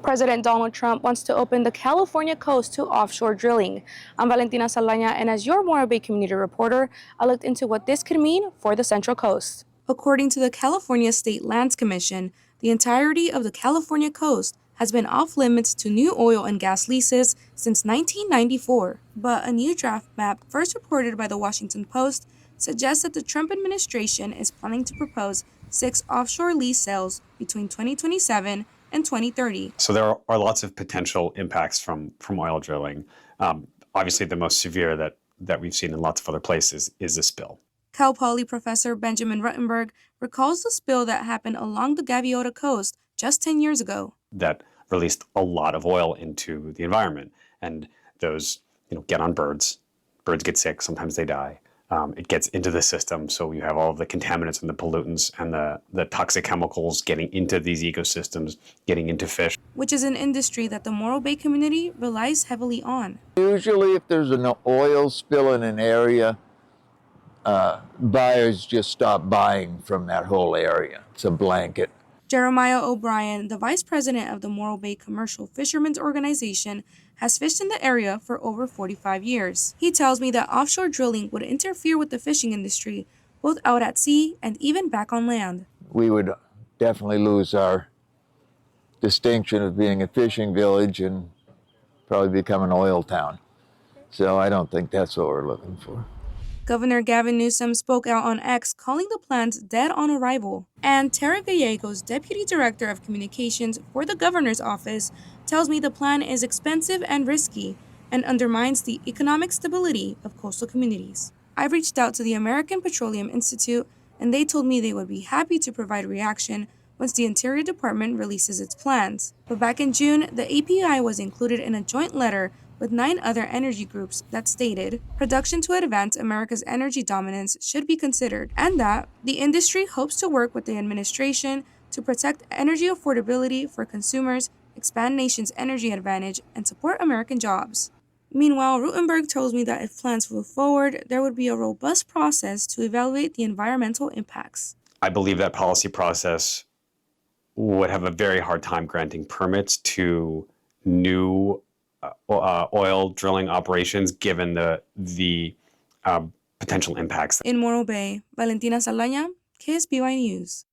President Donald Trump wants to open the California coast to offshore drilling. I'm Valentina Saldaña, and as your Morro Bay community reporter, I looked into what this could mean for the Central Coast. According to the California State Lands Commission, the entirety of the California coast has been off limits to new oil and gas leases since 1994. But a new draft map, first reported by the Washington Post, suggests that the Trump administration is planning to propose 6 offshore lease sales between 2027 and 2030. So there are lots of potential impacts from oil drilling. Obviously, the most severe that we've seen in lots of other places is the spill. Cal Poly professor Benjamin Ruttenberg recalls the spill that happened along the Gaviota coast just 10 years ago. That released a lot of oil into the environment, and those get on birds. Birds get sick, sometimes they die. It gets into the system, so you have all of the contaminants and the pollutants and the toxic chemicals getting into these ecosystems, getting into fish. Which is an industry that the Morro Bay community relies heavily on. Usually if there's an oil spill in an area, buyers just stop buying from that whole area. It's a blanket. Jeremiah O'Brien, the vice president of the Morro Bay Commercial Fishermen's Organization, has fished in the area for over 45 years. He tells me that offshore drilling would interfere with the fishing industry, both out at sea and even back on land. We would definitely lose our distinction of being a fishing village and probably become an oil town. So I don't think that's what we're looking for. Governor Gavin Newsom spoke out on X, calling the plans dead on arrival. And Tara Gallegos, Deputy Director of Communications for the Governor's Office, tells me the plan is expensive and risky and undermines the economic stability of coastal communities. I reached out to the American Petroleum Institute, and they told me they would be happy to provide reaction once the Interior Department releases its plans. But back in June, the API was included in a joint letter with 9 other energy groups that stated production to advance America's energy dominance should be considered, and that the industry hopes to work with the administration to protect energy affordability for consumers, expand nation's energy advantage, and support American jobs. Meanwhile, Ruttenberg tells me that if plans move forward, there would be a robust process to evaluate the environmental impacts. I believe that policy process would have a very hard time granting permits to new oil drilling operations, given the potential impacts. In Morro Bay, Valentina Saldaña, KSBY News.